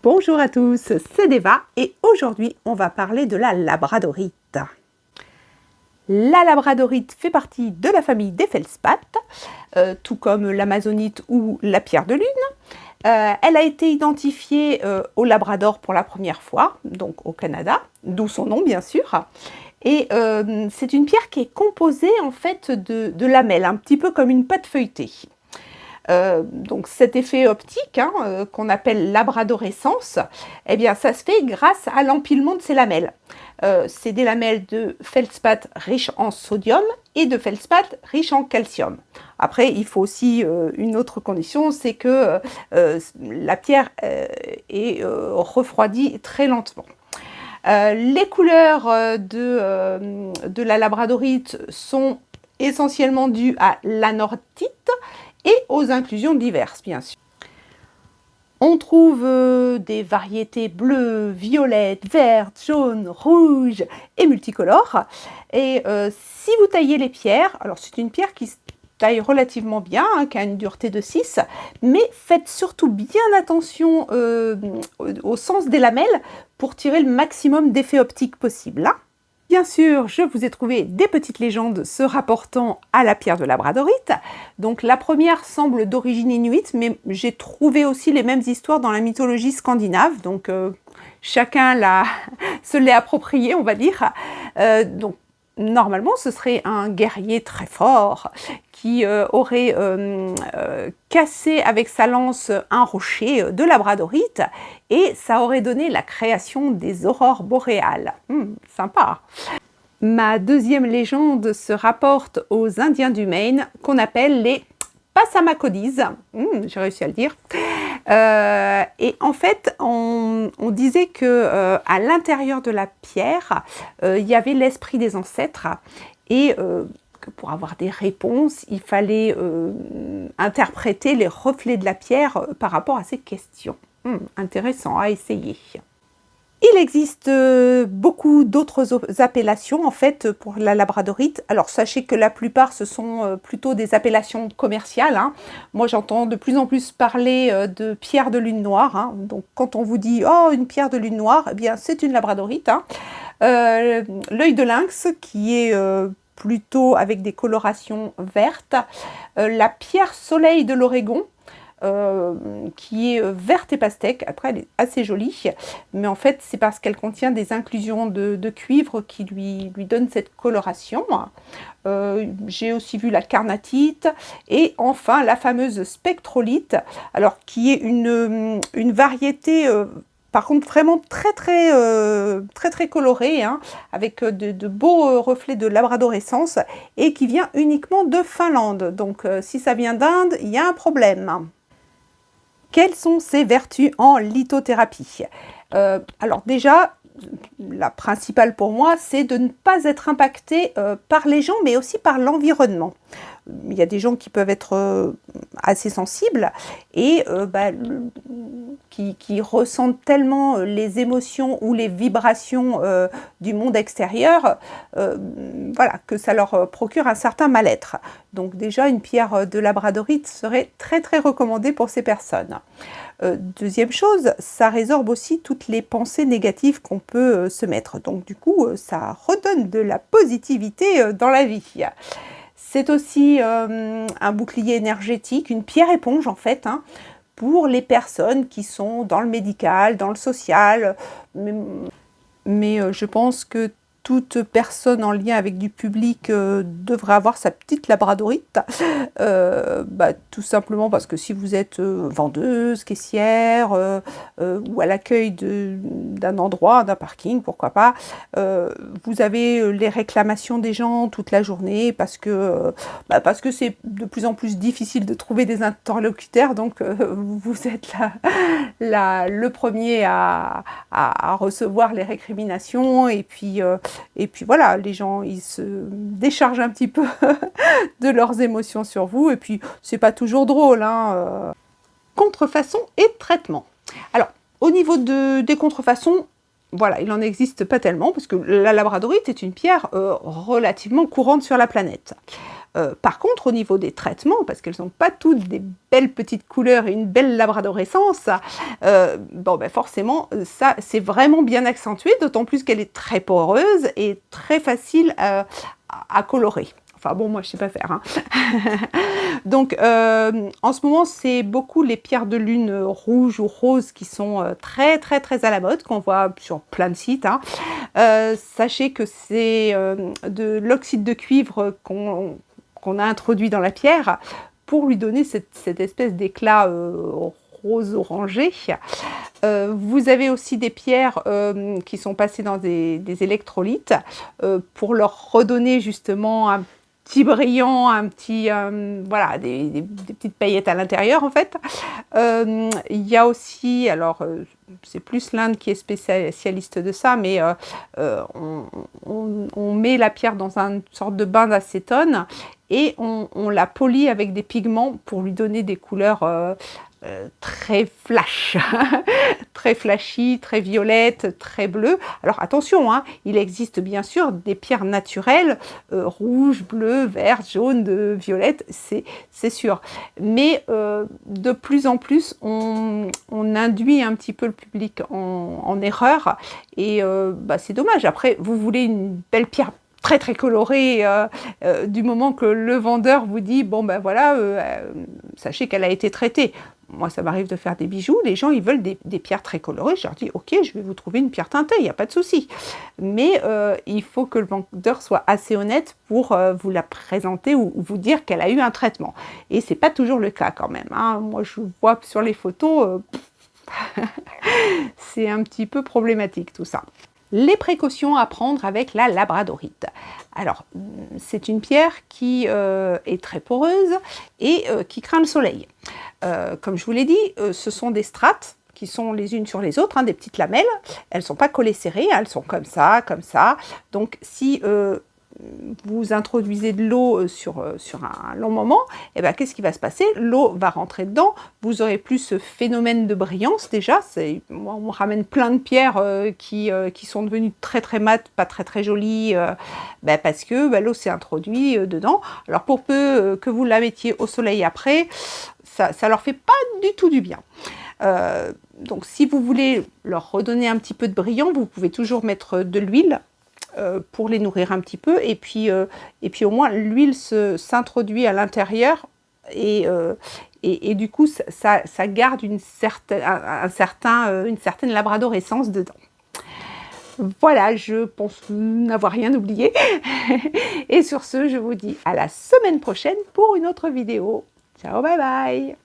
Bonjour à tous, c'est Deva et aujourd'hui on va parler de la labradorite. La labradorite fait partie de la famille des feldspaths, tout comme l'amazonite ou la pierre de lune. Elle a été identifiée au Labrador pour la première fois, donc au Canada, d'où son nom bien sûr. Et c'est une pierre qui est composée en fait de lamelles, un petit peu comme une pâte feuilletée. Donc cet effet optique qu'on appelle labradorescence, eh bien ça se fait grâce à l'empilement de ces lamelles. C'est des lamelles de feldspath riches en sodium et de feldspath riches en calcium. Après, il faut aussi une autre condition, c'est que la pierre est refroidie très lentement. Les couleurs de la labradorite sont essentiellement dues à l'anorthite et aux inclusions diverses, bien sûr. On trouve des variétés bleues, violettes, vertes, jaunes, rouges et multicolores. Et si vous taillez les pierres, alors c'est une pierre qui se taille relativement bien, qui a une dureté de 6, mais faites surtout bien attention au sens des lamelles pour tirer le maximum d'effet optique possible. Bien sûr, je vous ai trouvé des petites légendes se rapportant à la pierre de labradorite. Donc la première semble d'origine inuite, mais j'ai trouvé aussi les mêmes histoires dans la mythologie scandinave. Donc chacun se l'est approprié, on va dire. Donc normalement, ce serait un guerrier très fort qui aurait cassé avec sa lance un rocher de labradorite et ça aurait donné la création des aurores boréales. Sympa. Ma deuxième légende se rapporte aux Indiens du Maine qu'on appelle les Passamaquoddies. J'ai réussi à le dire. Et en fait, on disait que à l'intérieur de la pierre, il y avait l'esprit des ancêtres et que pour avoir des réponses, il fallait interpréter les reflets de la pierre par rapport à ces questions. Intéressant à essayer. Il existe beaucoup d'autres appellations en fait pour la labradorite. Alors sachez que la plupart ce sont plutôt des appellations commerciales. Moi j'entends de plus en plus parler de pierre de lune noire. Donc quand on vous dit oh une pierre de lune noire, eh bien c'est une labradorite. L'œil de lynx qui est plutôt avec des colorations vertes. La pierre soleil de l'Oregon. Qui est verte et pastèque. Après, elle est assez jolie, mais en fait, c'est parce qu'elle contient des inclusions de cuivre qui lui donnent cette coloration. J'ai aussi vu la carnatite et enfin la fameuse spectrolite, alors qui est une variété par contre vraiment très colorée, avec de beaux reflets de labradorescence et qui vient uniquement de Finlande. Donc si ça vient d'Inde, il y a un problème. Quelles sont ses vertus en lithothérapie? Alors déjà, la principale pour moi, c'est de ne pas être impacté par les gens, mais aussi par l'environnement. Il y a des gens qui peuvent être assez sensibles et qui ressentent tellement les émotions ou les vibrations du monde extérieur, voilà, que ça leur procure un certain mal-être. Donc déjà, une pierre de labradorite serait très recommandée pour ces personnes. Deuxième chose, ça résorbe aussi toutes les pensées négatives qu'on peut se mettre. Donc du coup, ça redonne de la positivité dans la vie. C'est aussi un bouclier énergétique, une pierre éponge en fait, pour les personnes qui sont dans le médical, dans le social. Mais je pense que toute personne en lien avec du public devrait avoir sa petite labradorite. Tout simplement parce que si vous êtes vendeuse, caissière ou à l'accueil d'un endroit, d'un parking, pourquoi pas, vous avez les réclamations des gens toute la journée parce que c'est de plus en plus difficile de trouver des interlocuteurs, donc vous êtes le premier à recevoir les récriminations et puis voilà, les gens ils se déchargent un petit peu de leurs émotions sur vous et puis c'est pas toujours drôle. Contrefaçon et traitement. Alors au niveau des contrefaçons, voilà, il n'en existe pas tellement parce que la labradorite est une pierre relativement courante sur la planète. Par contre, au niveau des traitements, parce qu'elles n'ont pas toutes des belles petites couleurs et une belle labradorescence, bon, ben forcément, ça, c'est vraiment bien accentué, d'autant plus qu'elle est très poreuse et très facile à colorer. Enfin bon, moi je sais pas faire. Hein. Donc en ce moment, c'est beaucoup les pierres de lune rouges ou roses qui sont très à la mode, qu'on voit sur plein de sites. Hein. Sachez que c'est de l'oxyde de cuivre qu'on a introduit dans la pierre pour lui donner cette espèce d'éclat rose orangé. Vous avez aussi des pierres qui sont passées dans des électrolytes pour leur redonner justement un petit brillant, un petit, voilà, des petites paillettes à l'intérieur en fait. Il y a aussi, alors c'est plus l'Inde qui est spécialiste de ça, mais on met la pierre dans une sorte de bain d'acétone et on la polit avec des pigments pour lui donner des couleurs très flash, très flashy, très violette, très bleu. Alors attention, hein, il existe bien sûr des pierres naturelles, rouge, bleu, vert, jaune, violette, c'est sûr. Mais de plus en plus, on induit un petit peu le public en erreur et bah, c'est dommage. Après, vous voulez une belle pierre très colorée, du moment que le vendeur vous dit, bon ben voilà, sachez qu'elle a été traitée. Moi, ça m'arrive de faire des bijoux, les gens, ils veulent des pierres très colorées. Je leur dis, ok, je vais vous trouver une pierre teintée, il n'y a pas de souci. Mais il faut que le vendeur soit assez honnête pour vous la présenter ou vous dire qu'elle a eu un traitement. Et ce n'est pas toujours le cas quand même. Hein. Moi, je vois sur les photos, c'est un petit peu problématique tout ça. Les précautions à prendre avec la labradorite. Alors, c'est une pierre qui est très poreuse et qui craint le soleil. Comme je vous l'ai dit, ce sont des strates qui sont les unes sur les autres, hein, des petites lamelles. Elles ne sont pas collées serrées, hein, elles sont comme ça. Donc, si vous introduisez de l'eau sur un long moment, et ben, qu'est-ce qui va se passer? L'eau va rentrer dedans, vous aurez plus ce phénomène de brillance déjà. Moi, on me ramène plein de pierres qui sont devenues très mates, pas très jolies, ben, parce que l'eau s'est introduite dedans. Alors pour peu que vous la mettiez au soleil après, ça leur fait pas du tout du bien. Donc si vous voulez leur redonner un petit peu de brillant, vous pouvez toujours mettre de l'huile pour les nourrir un petit peu, et puis au moins l'huile s'introduit à l'intérieur et du coup ça garde une certaine labradorescence dedans. Voilà, je pense n'avoir rien oublié. Et sur ce, je vous dis à la semaine prochaine pour une autre vidéo. Ciao, bye bye!